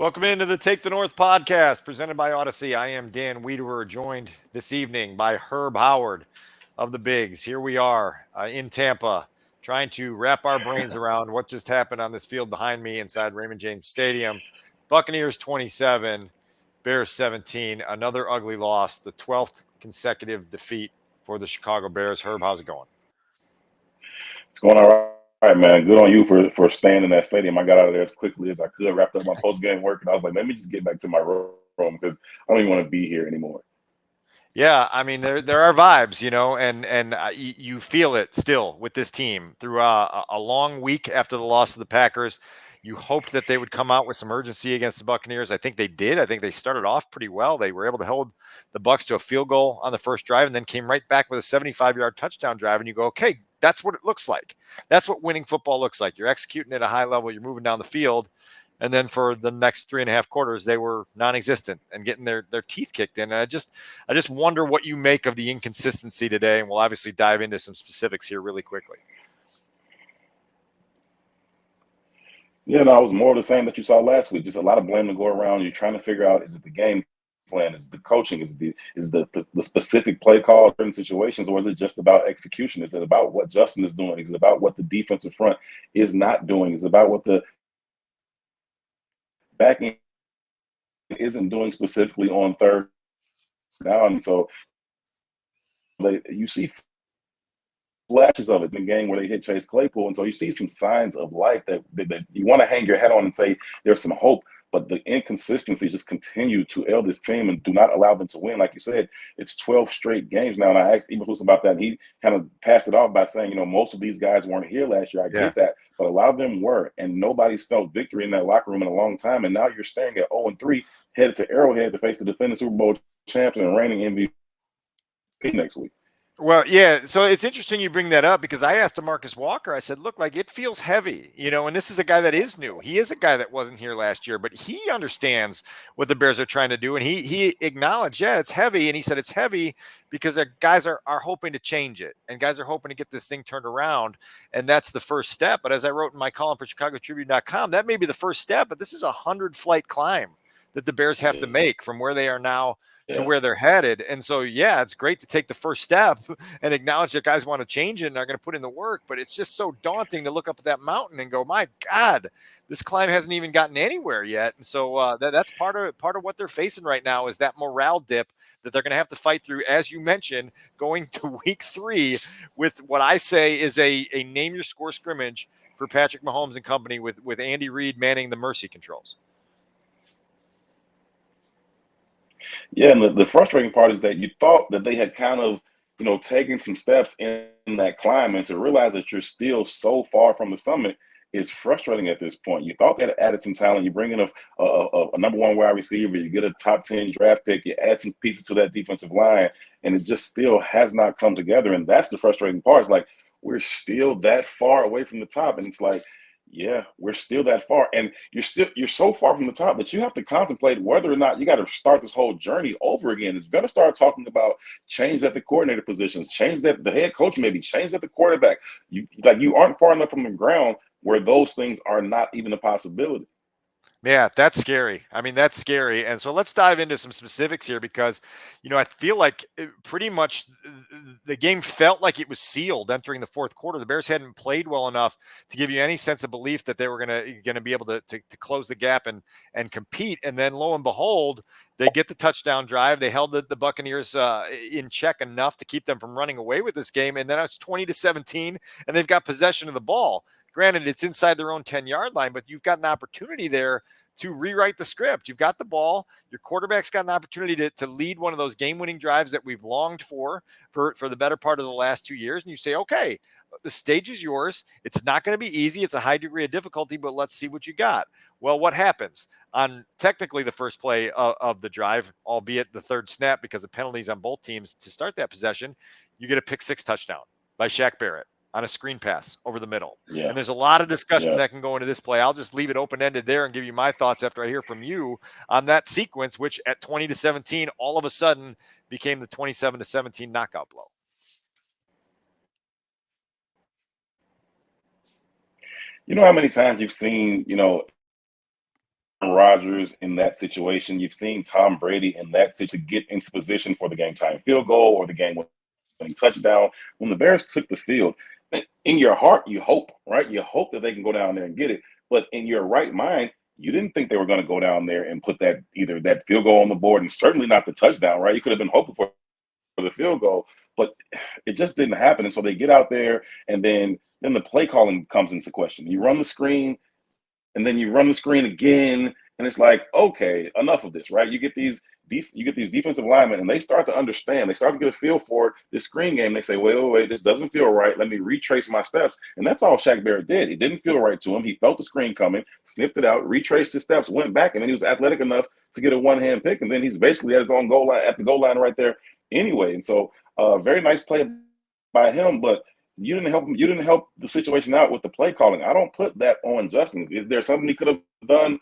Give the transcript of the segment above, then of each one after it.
Welcome into the Take the North podcast presented by Odyssey. I am Dan Wiederer, joined this evening by Herb Howard of the Bigs. Here we are in Tampa, trying to wrap our brains around what just happened on this field behind me inside Raymond James Stadium. Buccaneers 27, Bears 17. Another ugly loss, the 12th consecutive defeat for the Chicago Bears. Herb, how's it going? It's going all right, man. Good on you for staying in that stadium. I got out of there as quickly as I could, wrapped up my post-game work, and I was like, let me just get back to my room because I don't even want to be here anymore. Yeah, I mean there are vibes, and you feel it still with this team through a long week after the loss of the Packers. You hoped that they would come out with some urgency against the Buccaneers. I think they did. I think they started off pretty well. They were able to hold the Bucs to a field goal on the first drive, and then came right back with a 75-yard touchdown drive. And you go, okay, that's what it looks like. That's what winning football looks like. You're executing at a high level. You're moving down the field. And then for the next 3.5 quarters, they were non-existent and getting their teeth kicked in. And I just wonder what you make of the inconsistency today. And we'll obviously dive into some specifics here really quickly. Yeah, no, it was more of the same that you saw last week. Just a lot of blame to go around. You're trying to figure out, is it the game plan? Is it the coaching? Is the specific play call in situations, or is it just about execution? Is it about what Justin is doing? Is it about what the defensive front is not doing? Is it about what the back end isn't doing specifically on third down? And so you see flashes of it in the game where they hit Chase Claypool, and so you see some signs of life that you want to hang your head on and say there's some hope. But the inconsistencies just continue to ail this team and do not allow them to win. Like you said, it's 12 straight games now. And I asked Eberflus about that, and he kind of passed it off by saying, most of these guys weren't here last year. I get that, but a lot of them were, and nobody's felt victory in that locker room in a long time. And now you're staring at 0-3, headed to Arrowhead to face the defending Super Bowl champion and reigning MVP next week. Well, yeah. So it's interesting you bring that up because I asked DeMarcus Walker, I said, look, like it feels heavy, and this is a guy that is new. He is a guy that wasn't here last year, but he understands what the Bears are trying to do. And he acknowledged, yeah, it's heavy. And he said it's heavy because guys are hoping to change it and guys are hoping to get this thing turned around. And that's the first step. But as I wrote in my column for ChicagoTribune.com, that may be the first step, but this is a 100-flight climb that the Bears have to make from where they are now to where they're headed. And so, yeah, it's great to take the first step and acknowledge that guys want to change it and are going to put in the work. But it's just so daunting to look up at that mountain and go, my God, this climb hasn't even gotten anywhere yet. And so that's part of what they're facing right now is that morale dip that they're going to have to fight through, as you mentioned, going to week 3 with what I say is a name your score scrimmage for Patrick Mahomes and company with Andy Reid manning the mercy controls. Yeah, and the frustrating part is that you thought that they had kind of, taken some steps in that climb, and to realize that you're still so far from the summit is frustrating at this point. You thought they had added some talent. You bring in a number 1 wide receiver, you get a top 10 draft pick, you add some pieces to that defensive line, and it just still has not come together. And that's the frustrating part. It's like we're still that far away from the top, and it's like, yeah, we're still that far, and you're so far from the top that you have to contemplate whether or not you got to start this whole journey over again. You're going to start talking about change at the coordinator positions, change at the head coach, maybe change at the quarterback. You aren't far enough from the ground where those things are not even a possibility. Yeah, that's scary. I mean, that's scary. And so let's dive into some specifics here because, I feel like pretty much the game felt like it was sealed entering the fourth quarter. The Bears hadn't played well enough to give you any sense of belief that they were going to be able to close the gap and compete. And then lo and behold, they get the touchdown drive. They held the Buccaneers in check enough to keep them from running away with this game. And then it's 20-17, and they've got possession of the ball. Granted, it's inside their own 10-yard line, but you've got an opportunity there to rewrite the script. You've got the ball. Your quarterback's got an opportunity to lead one of those game-winning drives that we've longed for the better part of the last 2 years. And you say, okay, the stage is yours. It's not going to be easy. It's a high degree of difficulty, but let's see what you got. Well, what happens? On technically the first play of the drive, albeit the third snap because of penalties on both teams to start that possession, you get a pick-6 touchdown by Shaq Barrett on a screen pass over the middle. Yeah. And there's a lot of discussion that can go into this play. I'll just leave it open-ended there and give you my thoughts after I hear from you on that sequence, which at 20-17, all of a sudden became the 27-17 knockout blow. You know how many times you've seen, Rodgers in that situation. You've seen Tom Brady in that situation to get into position for the game-tying field goal or the game-winning touchdown. When the Bears took the field, in your heart, you hope, right? You hope that they can go down there and get it. But in your right mind, you didn't think they were going to go down there and put that either that field goal on the board and certainly not the touchdown, right? You could have been hoping for the field goal, but it just didn't happen. And so they get out there, and then the play calling comes into question. You run the screen, and then you run the screen again, and it's like, okay, enough of this, right? You get these defensive linemen, and they start to understand. They start to get a feel for it. This screen game, they say, wait, this doesn't feel right. Let me retrace my steps. And that's all Shaq Barrett did. It didn't feel right to him. He felt the screen coming, sniffed it out, retraced his steps, went back, and then he was athletic enough to get a one-hand pick, and then he's basically at his own goal line, at the goal line right there anyway. And so very nice play by him, but you didn't help him. You didn't help the situation out with the play calling. I don't put that on Justin. Is there something he could have done?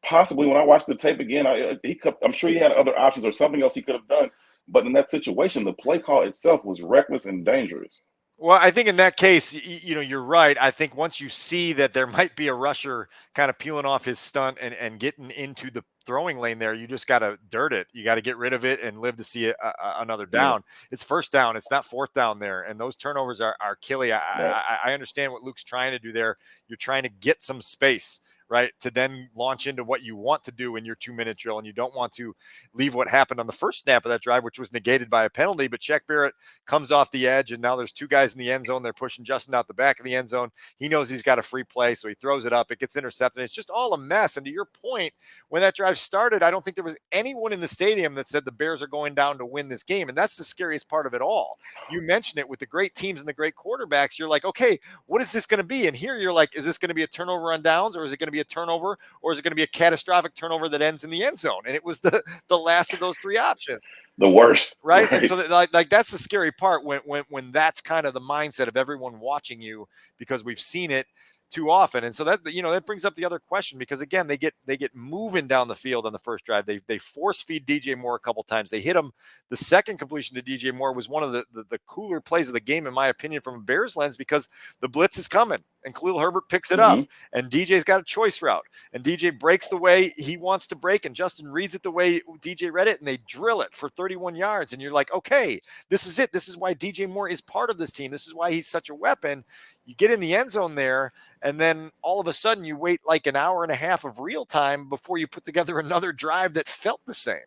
Possibly. When I watched the tape again, I'm sure he had other options or something else he could have done. But in that situation, the play call itself was reckless and dangerous. Well, I think in that case, you're right. I think once you see that there might be a rusher kind of peeling off his stunt and getting into the throwing lane there, you just got to dirt it. You got to get rid of it and live to see another down. Yeah. It's first down. It's not fourth down there. And those turnovers are killing. I understand what Luke's trying to do there. You're trying to get some space, right, to then launch into what you want to do in your 2-minute drill. And you don't want to leave what happened on the first snap of that drive, which was negated by a penalty. But Shaq Barrett comes off the edge, and now there's two guys in the end zone. They're pushing Justin out the back of the end zone. He knows he's got a free play, so he throws it up. It gets intercepted. It's just all a mess. And to your point, when that drive started, I don't think there was anyone in the stadium that said the Bears are going down to win this game. And that's the scariest part of it all. You mentioned it with the great teams and the great quarterbacks. You're like, okay, what is this going to be? And here you're like, is this going to be a turnover on downs, or is it going to be a turnover, or is it going to be a catastrophic turnover that ends in the end zone? And it was the last of those three options. The worst, right? And so like that's the scary part when that's kind of the mindset of everyone watching you, because we've seen it too often. And so that, that brings up the other question, because again, they get moving down the field on the first drive. They force feed DJ Moore a couple times. They hit him. The second completion to DJ Moore was one of the cooler plays of the game, in my opinion, from a Bears lens, because the blitz is coming and Khalil Herbert picks it up, and DJ's got a choice route, and DJ breaks the way he wants to break, and Justin reads it the way DJ read it, and they drill it for 31 yards. And you're like, okay, this is it. This is why DJ Moore is part of this team. This is why he's such a weapon. You get in the end zone there, and then all of a sudden you wait like an hour and a half of real time before you put together another drive that felt the same.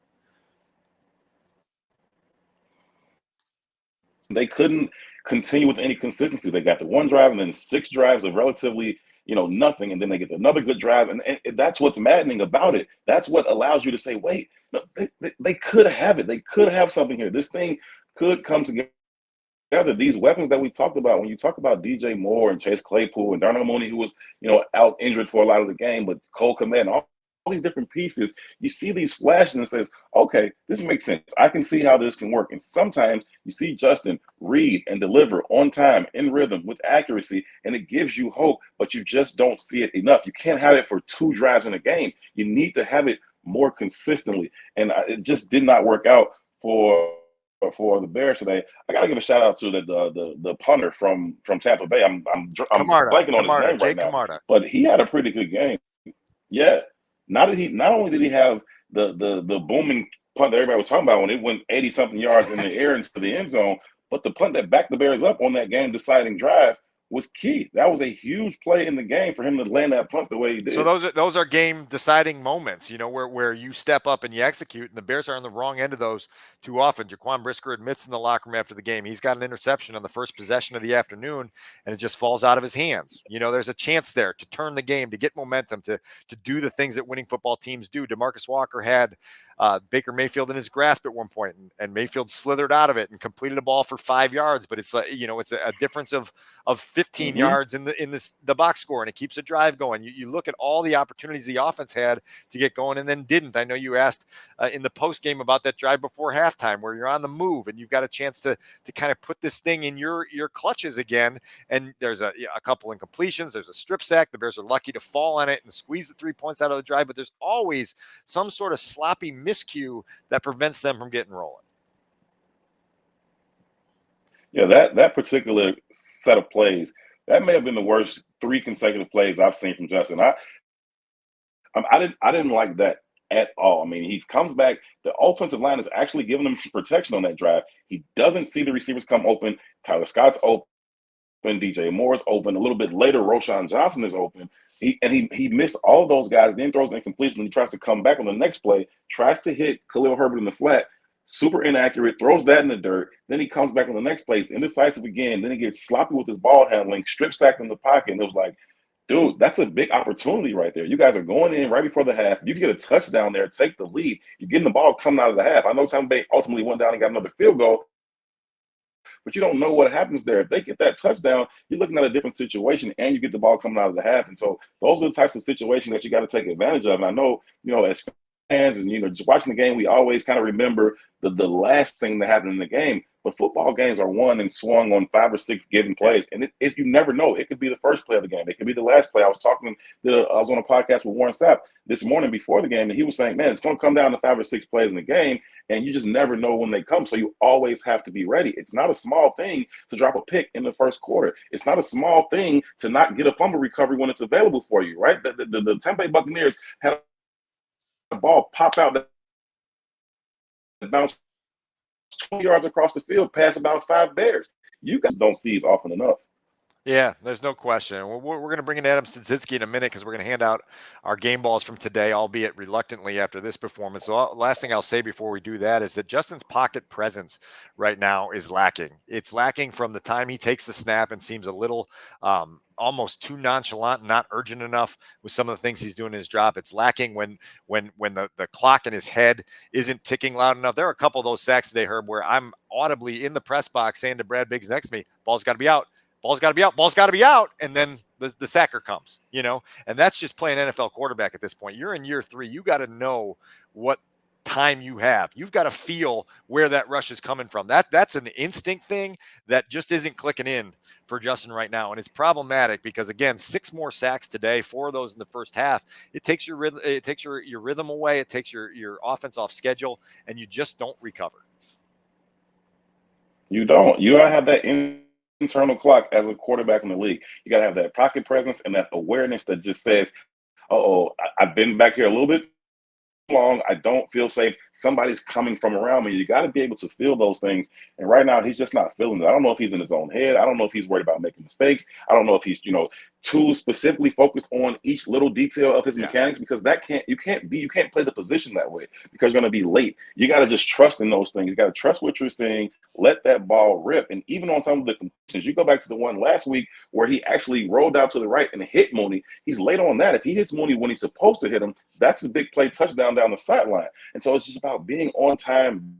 They couldn't continue with any consistency. They got the one drive and then 6 drives of relatively, nothing, and then they get another good drive. And that's what's maddening about it. That's what allows you to say, wait, no, they could have it. They could have something here. This thing could come together. These weapons that we talked about, when you talk about DJ Moore and Chase Claypool and Darnell Mooney, who was, out injured for a lot of the game, but Cole Kmet and all these different pieces, you see these flashes and says, okay, this makes sense. I can see how this can work. And sometimes you see Justin read and deliver on time, in rhythm, with accuracy, and it gives you hope, but you just don't see it enough. You can't have it for 2 drives in a game. You need to have it more consistently. And it just did not work out for the Bears today. I gotta give a shout out to the punter from Tampa Bay. I'm blanking on his name right now, but he had a pretty good game. Yeah, not only did he have the booming punt that everybody was talking about when it went 80-something yards in the air into the end zone, but the punt that backed the Bears up on that game-deciding drive was key. That was a huge play in the game for him to land that punt the way he did. So those are game deciding moments, where you step up and you execute, and the Bears are on the wrong end of those too often. Jaquan Brisker admits in the locker room after the game, he's got an interception on the first possession of the afternoon, and it just falls out of his hands. There's a chance there to turn the game, to get momentum, to do the things that winning football teams do. DeMarcus Walker had Baker Mayfield in his grasp at one point, and Mayfield slithered out of it and completed a ball for 5 yards, but it's it's a difference of 15 yards in the box score, and it keeps a drive going. You look at all the opportunities the offense had to get going and then didn't. I know you asked in the post game about that drive before halftime, where you're on the move and you've got a chance to kind of put this thing in your clutches again. And there's a couple incompletions. There's a strip sack. The Bears are lucky to fall on it and squeeze the 3 points out of the drive, but there's always some sort of sloppy miscue that prevents them from getting rolling. Yeah, that particular set of plays, that may have been the worst 3 consecutive plays I've seen from Justin. I didn't like that at all. I mean, he comes back. The offensive line is actually giving him some protection on that drive. He doesn't see the receivers come open. Tyler Scott's open. DJ Moore's open. A little bit later, Roshan Johnson is open. He missed all those guys, then throws an incompletion, and he tries to come back on the next play, tries to hit Khalil Herbert in the flat, super inaccurate, throws that in the dirt. Then he comes back on the next play, he's indecisive again. Then he gets sloppy with his ball handling, strip sacked in the pocket, and it was like, dude, that's a big opportunity right there. You guys are going in right before the half. You can get a touchdown there, take the lead. You're getting the ball coming out of the half. I know Tampa Bay ultimately went down and got another field goal, but you don't know what happens there. If they get that touchdown, you're looking at a different situation, and you get the ball coming out of the half. And so those are the types of situations that you got to take advantage of. And I know, as fans and, just watching the game, we always kind of remember the last thing that happened in the game. But football games are won and swung on 5 or 6 given plays. And you never know. It could be the first play of the game. It could be the last play. I was on a podcast with Warren Sapp this morning before the game, and he was saying, man, it's going to come down to 5 or 6 plays in the game, and you just never know when they come. So you always have to be ready. It's not a small thing to drop a pick in the first quarter. It's not a small thing to not get a fumble recovery when it's available for you, right? The Tampa Bay Buccaneers had a ball pop out that bounced 20 yards across the field, past about 5 Bears. You guys don't see it often enough. Yeah, there's no question. We're going to bring in Adam Stadzinski in a minute because we're going to hand out our game balls from today, albeit reluctantly after this performance. So last thing I'll say before we do that is that Justin's pocket presence right now is lacking. It's lacking from the time he takes the snap and seems a little almost too nonchalant, not urgent enough with some of the things he's doing in his job. It's lacking when the clock in his head isn't ticking loud enough. There are a couple of those sacks today, Herb, where I'm audibly in the press box saying to Brad Biggs next to me, ball's got to be out. Ball's got to be out. Ball's got to be out. And then the sacker comes, and that's just playing NFL quarterback at this point. You're in year 3. You got to know what time you have. You've got to feel where that rush is coming from. That's an instinct thing that just isn't clicking in for Justin right now. And it's problematic because, again, 6 more sacks today, 4 of those in the first half. It takes your rhythm. It takes your rhythm away. It takes your offense off schedule, and you just don't recover. You don't. You gotta have that internal clock as a quarterback in the league. You got to have that pocket presence and that awareness that just says, I've been back here a little bit long. I don't feel safe. Somebody's coming from around me. You got to be able to feel those things. And right now, he's just not feeling it. I don't know if he's in his own head. I don't know if he's worried about making mistakes. I don't know if he's, too specifically focused on each little detail of his mechanics, because you can't play the position that way because you're going to be late. You got to just trust in those things. You got to trust what you're seeing. Let that ball rip. And even on some of the completions, you go back to the one last week where he actually rolled out to the right and hit Mooney. He's late on that. If he hits Mooney when he's supposed to hit him, that's a big play touchdown down the sideline. And so it's just about being on time,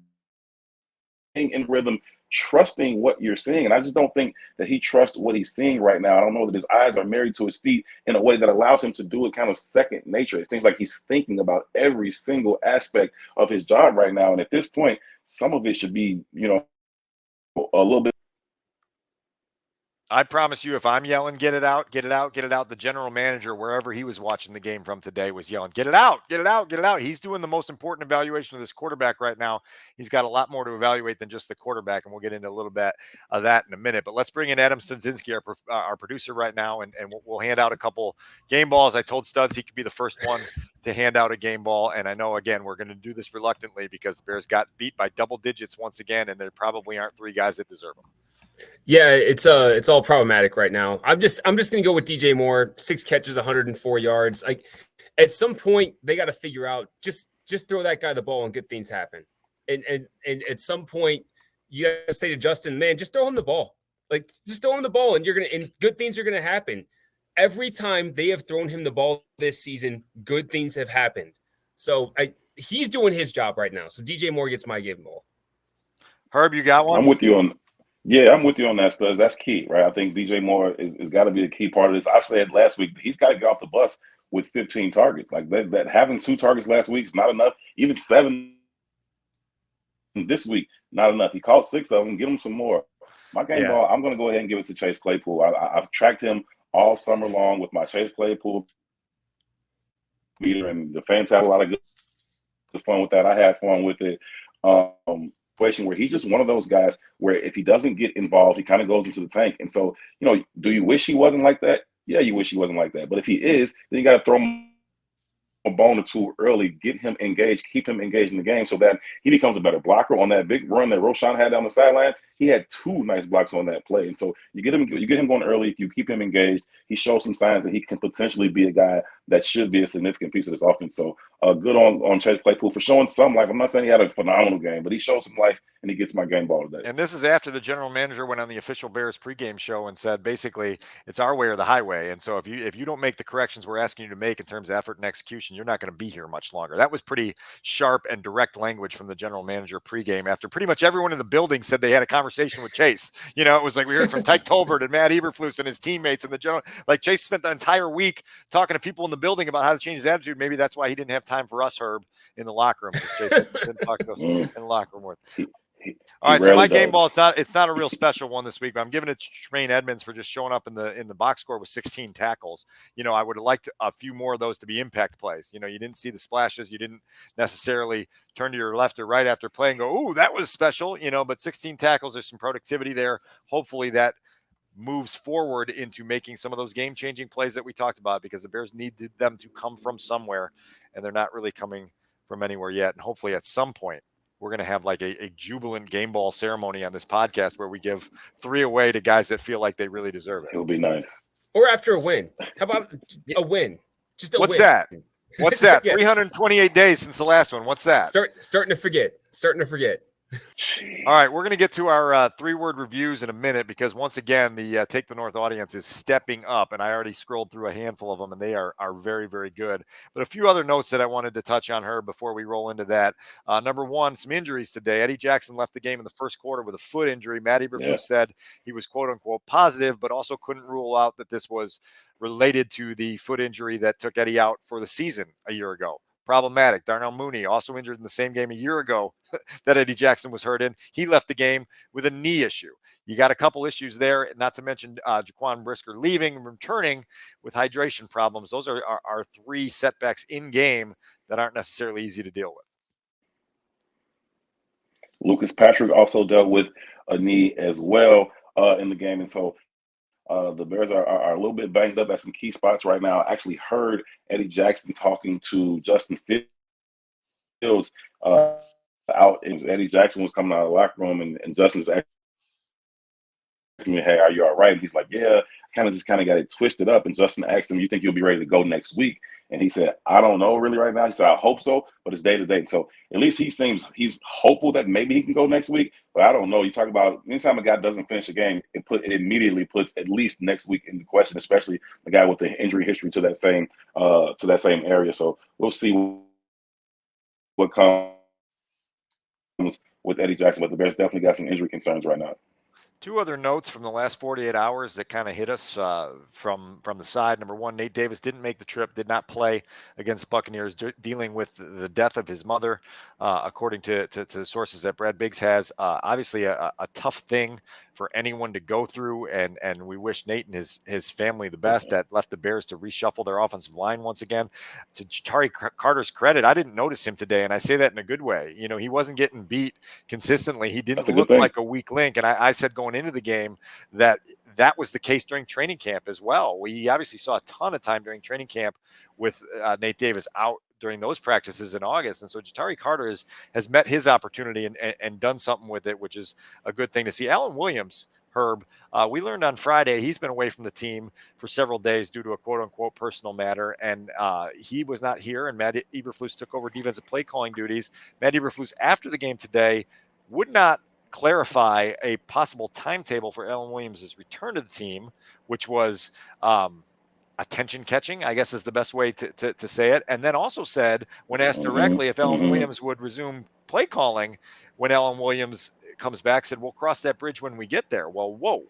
being in rhythm, trusting what you're seeing. And I just don't think that he trusts what he's seeing right now. I don't know that his eyes are married to his feet in a way that allows him to do it kind of second nature. It seems like he's thinking about every single aspect of his job right now. And at this point, some of it should be, a little bit. I promise you, if I'm yelling, get it out, get it out, get it out, the general manager, wherever he was watching the game from today, was yelling, get it out, get it out, get it out. He's doing the most important evaluation of this quarterback right now. He's got a lot more to evaluate than just the quarterback, and we'll get into a little bit of that in a minute. But let's bring in Adam Stadzinski, our producer right now, and we'll hand out a couple game balls. I told Studs he could be the first one to hand out a game ball, and I know, again, we're going to do this reluctantly because the Bears got beat by double digits once again, and there probably aren't 3 guys that deserve them. Yeah, it's all problematic right now. I'm just gonna go with DJ Moore, 6 catches, 104 yards. Like, at some point they got to figure out just throw that guy the ball and good things happen. And at some point you got to say to Justin, man, just throw him the ball. Like, just throw him the ball and good things are gonna happen. Every time they have thrown him the ball this season, good things have happened. So he's doing his job right now. So DJ Moore gets my game ball. Herb, you got one? I'm with you on that, Studs. That's key, right? I think DJ Moore is got to be a key part of this. I've said last week, he's got to get off the bus with 15 targets. Like that having 2 targets last week is not enough. Even 7 this week, not enough. He caught 6 of them. Give him some more. My game ball, I'm going to go ahead and give it to Chase Claypool. I've tracked him all summer long with my Chase Claypool meter, and the fans had a lot of good fun with that. I had fun with it. Where he's just one of those guys where if he doesn't get involved, he kind of goes into the tank. And so, do you wish he wasn't like that? Yeah, you wish he wasn't like that. But if he is, then you got to throw him bone or two early, get him engaged, keep him engaged in the game so that he becomes a better blocker. On that big run that Roschon had down the sideline, he had 2 nice blocks on that play. And so you get him going early, you keep him engaged. He shows some signs that he can potentially be a guy that should be a significant piece of this offense. So good on Chase Claypool for showing some life. I'm not saying he had a phenomenal game, but he showed some life, and he gets my game ball today. And this is after the general manager went on the official Bears pregame show and said, basically, it's our way or the highway. And so if you don't make the corrections we're asking you to make in terms of effort and execution, you're not going to be here much longer. That was pretty sharp and direct language from the general manager pregame after pretty much everyone in the building said they had a conversation with Chase. You know, it was like we heard from Tyke Tolbert and Matt Eberflus and his teammates and the general, like Chase spent the entire week talking to people in the building about how to change his attitude. Maybe that's why he didn't have time for us, Herb, in the locker room. Chase didn't talk to us in the locker room. All right, so my game ball, it's not a real special one this week, but I'm giving it to Tremaine Edmonds for just showing up in the box score with 16 tackles. You know, I would have liked a few more of those to be impact plays. You know, you didn't see the splashes. You didn't necessarily turn to your left or right after play and go, "Ooh, that was special," you know, but 16 tackles, there's some productivity there. Hopefully that moves forward into making some of those game-changing plays that we talked about, because the Bears needed them to come from somewhere, and they're not really coming from anywhere yet. And hopefully at some point, we're going to have like a jubilant game ball ceremony on this podcast where we give 3 away to guys that feel like they really deserve it. It'll be nice. Or after a win. How about a win? Just a What's win. that? What's that? Yeah. 328 days since the last one. What's that? Starting to forget. Jeez. All right, we're going to get to our 3-word reviews in a minute, because once again, the Take the North audience is stepping up, and I already scrolled through a handful of them, and they are very, very good. But a few other notes that I wanted to touch on her before we roll into that. Number one, some injuries today. Eddie Jackson left the game in the first quarter with a foot injury. Matt Eberflus said he was quote-unquote positive, but also couldn't rule out that this was related to the foot injury that took Eddie out for the season a year ago. Problematic. Darnell Mooney, also injured in the same game a year ago that Eddie Jackson was hurt in. He left the game with a knee issue. You got a couple issues there, not to mention Jaquan Brisker leaving and returning with hydration problems. Those are 3 setbacks in game that aren't necessarily easy to deal with. Lucas Patrick also dealt with a knee as well in the game. And so the Bears are a little bit banged up at some key spots right now. I actually heard Eddie Jackson talking to Justin Fields out. Eddie Jackson was coming out of the locker room, and Justin was asking me, "Hey, are you all right?" And he's like, "Yeah, kind of got it twisted up." And Justin asked him, "You think you'll be ready to go next week?" And he said, "I don't know really right now." He said, "I hope so, but it's day to day." So at least he's hopeful that maybe he can go next week, but I don't know. You talk about anytime a guy doesn't finish a game, it immediately puts at least next week into question, especially the guy with the injury history to that same area. So we'll see what comes with Eddie Jackson, but the Bears definitely got some injury concerns right now. 2 other notes from the last 48 hours that kind of hit us from the side. Number one, Nate Davis didn't make the trip, did not play against the Buccaneers, dealing with the death of his mother, according to sources that Brad Biggs has. Obviously, a tough thing for anyone to go through, and we wish Nate and his family the best. That left the Bears to reshuffle their offensive line once again. To Ja'Tyre Carter's credit, I didn't notice him today, and I say that in a good way. You know, he wasn't getting beat consistently. He didn't look like a weak link, and I said going into the game that was the case during training camp as well. We obviously saw a ton of time during training camp with Nate Davis out during those practices in August. And so Ja'Tyre Carter has met his opportunity and done something with it, which is a good thing to see. Alan Williams, Herb, we learned on Friday he's been away from the team for several days due to a quote-unquote personal matter, and he was not here, and Matt Eberflus took over defensive play calling duties. Matt Eberflus, after the game today, would not clarify a possible timetable for Alan Williams' return to the team, which was attention catching, I guess is the best way to say it. And then also said, when asked directly if Alan Williams would resume play calling when Alan Williams comes back, said, "We'll cross that bridge when we get there." Well, whoa,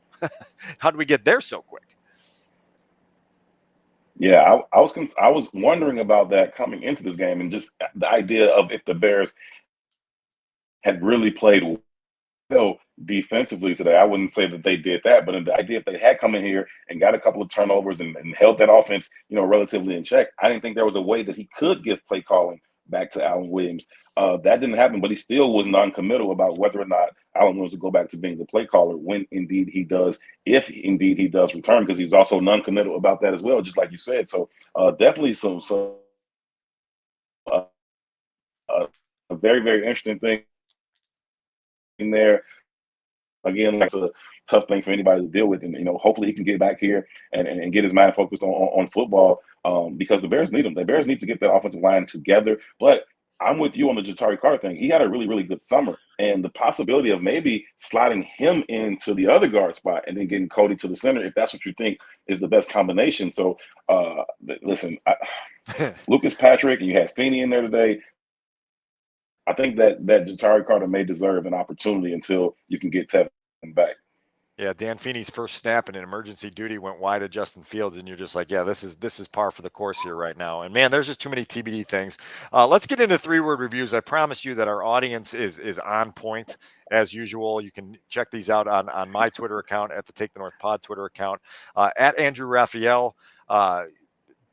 how did we get there so quick? Yeah, I was wondering about that coming into this game, and just the idea of if the Bears had really played well defensively today. I wouldn't say that they did that, but the idea if they had come in here and got a couple of turnovers and held that offense, relatively in check, I didn't think there was a way that he could give play calling back to Alan Williams. That didn't happen, but he still was non-committal about whether or not Alan Williams would go back to being the play caller when indeed he does, if indeed he does return, because he's also non-committal about that as well, just like you said. So definitely some very, very interesting thing in there. Again, that's a tough thing for anybody to deal with, and hopefully he can get back here and get his mind focused on football, because the Bears need him. The Bears need to get that offensive line together. But I'm with you on the Ja'Tyre Carter thing. He had a really, really good summer, and the possibility of maybe sliding him into the other guard spot and then getting Cody to the center, if that's what you think is the best combination. So, listen, Lucas Patrick, and you had Feeney in there today. I think that Ja'Tyre Carter may deserve an opportunity until you can get Tevin back. Yeah, Dan Feeney's first snap in an emergency duty went wide to Justin Fields, and you're just like, yeah, this is par for the course here right now. And man, there's just too many TBD things. Let's get into 3-word reviews. I promise you that our audience is on point as usual. You can check these out on my Twitter account, at the Take the North Pod Twitter account. At Andrew Raphael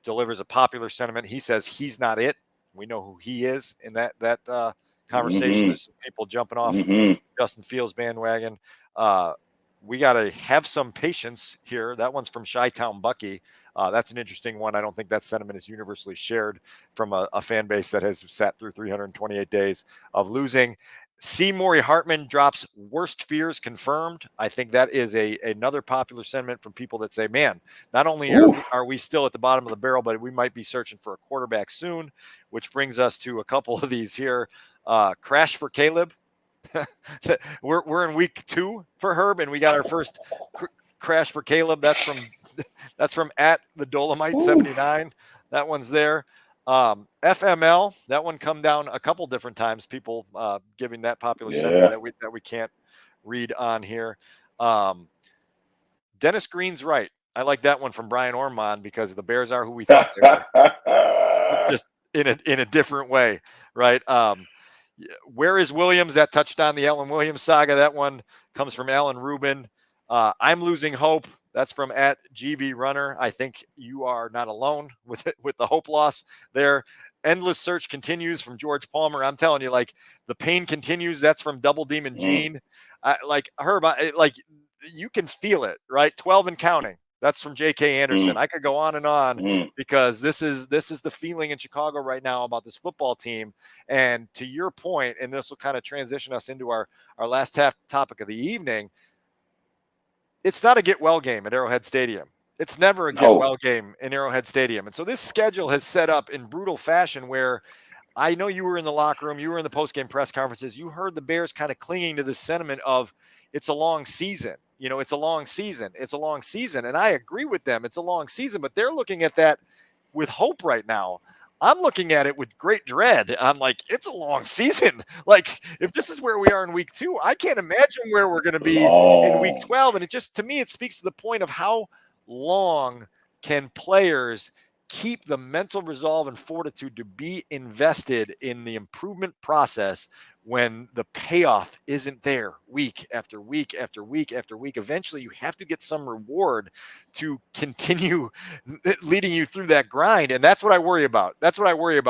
delivers a popular sentiment. He says he's not it. We know who he is in that conversation. There's some people jumping off Justin Fields bandwagon. We got to have some patience here. That one's from Chi-Town Bucky. That's an interesting one. I don't think that sentiment is universally shared from a fan base that has sat through 328 days of losing. C. Maury Hartman drops worst fears confirmed. I think that is another popular sentiment from people that say, man, not only are we still at the bottom of the barrel, but we might be searching for a quarterback soon, which brings us to a couple of these here. Crash for Caleb. We're in week 2 for Herb, and we got our first crash for Caleb. That's from at the Dolomite 79. That one's there. FML, that one come down a couple different times. People giving that popular sentiment that we can't read on here. Dennis Green's right. I like that one from Brian Ormond, because the Bears are who we thought they were, just in a different way, right? Where is Williams? That touched on the Ellen Williams saga. That one comes from Alan Rubin. I'm losing hope. That's from at GV Runner. I think you are not alone with the hope loss there. Endless search continues from George Palmer. I'm telling you, like, the pain continues. That's from Double Demon Gene. Like Herb, you can feel it, right? 12 and counting. That's from J.K. Anderson. I could go on and on because this is the feeling in Chicago right now about this football team. And to your point, and this will kind of transition us into our last topic of the evening, it's not a get-well game at Arrowhead Stadium. It's never a get-well game in Arrowhead Stadium. And so this schedule has set up in brutal fashion where I know you were in the locker room, you were in the post-game press conferences, you heard the Bears kind of clinging to this sentiment of it's a long season. It's a long season. It's a long season. And I agree with them. It's a long season, but they're looking at that with hope right now. I'm looking at it with great dread. I'm like, it's a long season. Like, if this is where we are in week 2, I can't imagine where we're going to be in week 12. And it just, to me, it speaks to the point of how long can players keep the mental resolve and fortitude to be invested in the improvement process when the payoff isn't there week after week after week after week. Eventually you have to get some reward to continue leading you through that grind. And that's what I worry about.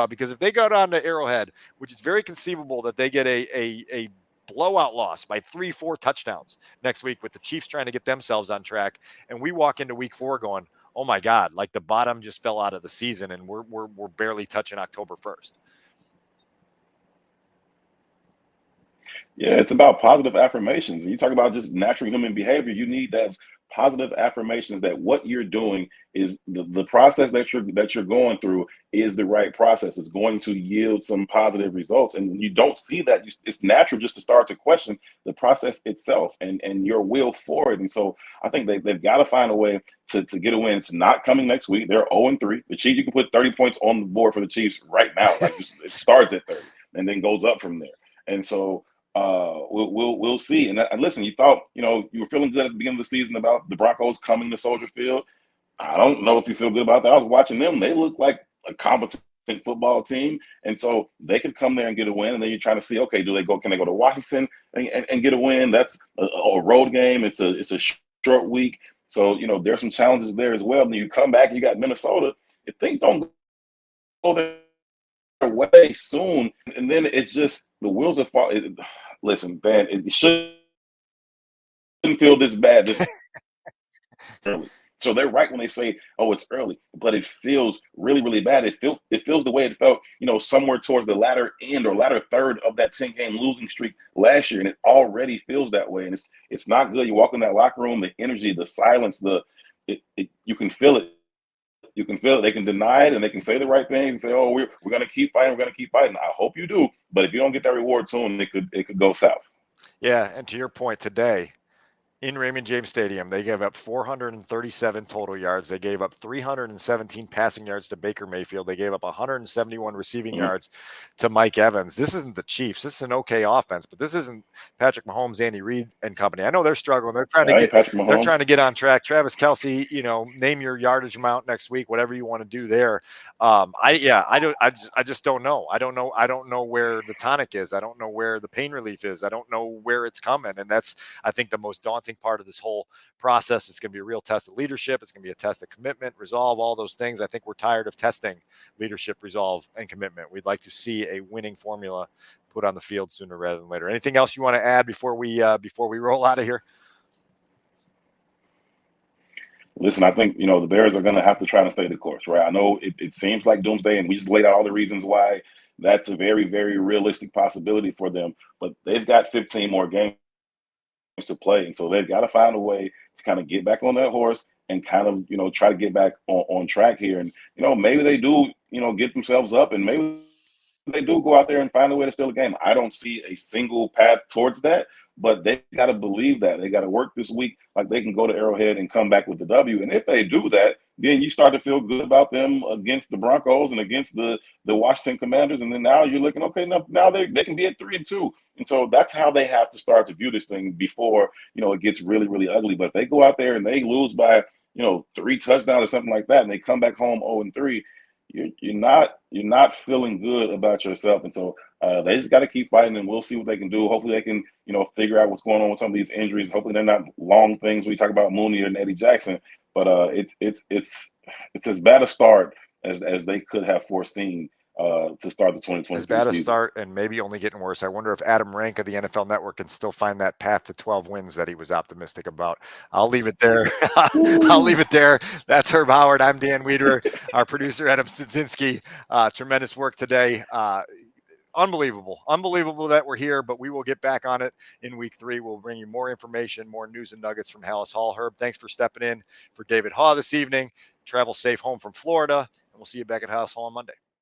Because if they go down to Arrowhead, which is very conceivable that they get a blowout loss by 3-4 touchdowns next week, with the Chiefs trying to get themselves on track, and we walk into week 4 going, oh my God, like the bottom just fell out of the season and we're barely touching October 1st. Yeah, it's about positive affirmations. And you talk about just natural human behavior. You need that positive affirmations that what you're doing is the process that you're going through is the right process. It's going to yield some positive results. And when you don't see that, it's natural just to start to question the process itself and your will for it. And so I think they've got to find a way to get a win. It's not coming next week. They're 0-3. The Chiefs, you can put 30 points on the board for the Chiefs right now. Like it starts at 30 and then goes up from there. And so we'll see. And listen, you thought, you were feeling good at the beginning of the season about the Broncos coming to Soldier Field. I don't know if you feel good about that. I was watching them. They look like a competent football team. And so they could come there and get a win. And then you're trying to see, okay, can they go to Washington and get a win? That's a road game. It's a short week. So, there's some challenges there as well. And then you come back, you got Minnesota. If things don't go their way soon, and then it's just the wheels are falling. Listen, man, it shouldn't feel this bad this early. So they're right when they say, "Oh, it's early," but it feels really, really bad. It feels the way it felt, somewhere towards the latter end or latter third of that 10-game losing streak last year, and it already feels that way. And it's not good. You walk in that locker room, the energy, the silence, you can feel it. You can feel it. They can deny it and they can say the right thing and say, "Oh, we're going to keep fighting. We're going to keep fighting." I hope you do, but if you don't get that reward soon, it could go south. Yeah, and to your point today, in Raymond James Stadium, they gave up 437 total yards. They gave up 317 passing yards to Baker Mayfield. They gave up 171 receiving yards to Mike Evans. This isn't the Chiefs. This is an okay offense, but this isn't Patrick Mahomes, Andy Reid, and company. I know they're struggling. They're trying to get Patrick Mahomes. They're trying to get on track. Travis Kelce, name your yardage amount next week, whatever you want to do there. I just don't know. I don't know where the tonic is. I don't know where the pain relief is. I don't know where it's coming, and that's, I think, the most daunting part of this whole process. It's going to be a real test of leadership. It's going to be a test of commitment, resolve, all those things. I think we're tired of testing leadership, resolve, and commitment. We'd like to see a winning formula put on the field sooner rather than later. Anything else you want to add before we roll out of here? Listen, I think, the Bears are going to have to try to stay the course, right? I know it seems like doomsday, and we just laid out all the reasons why that's a very, very realistic possibility for them. But they've got 15 more games to play, and so they've got to find a way to kind of get back on that horse and kind of try to get back on track here. And maybe they do get themselves up, and maybe they do go out there and find a way to steal a game. I don't see a single path towards that, but they got to believe that. They got to work this week like they can go to Arrowhead and come back with the W. And if they do that, then you start to feel good about them against the Broncos and against the Washington Commanders. And then now you're looking, okay, now they can be at 3-2. And so that's how they have to start to view this thing before, it gets really, really ugly. But if they go out there and they lose by, 3 touchdowns or something like that, and they come back home 0-3, you're not feeling good about yourself. And so they just got to keep fighting, and we'll see what they can do. Hopefully they can, figure out what's going on with some of these injuries. Hopefully they're not long things. We talk about Mooney and Eddie Jackson, but it's as bad a start as they could have foreseen to start the 2023 as bad a season. start, and maybe only getting worse. I wonder if Adam Rank of the NFL Network can still find that path to 12 wins that he was optimistic about. I'll leave it there. I'll leave it there. That's Herb Howard. I'm Dan Wiederer, our producer, Adam Stadzinski. Tremendous work today. Unbelievable that we're here, but we will get back on it in week 3. We'll bring you more information, more news and nuggets from Halas Hall. Herb, thanks for stepping in for David Haugh this evening. Travel safe home from Florida, and we'll see you back at Halas Hall on Monday.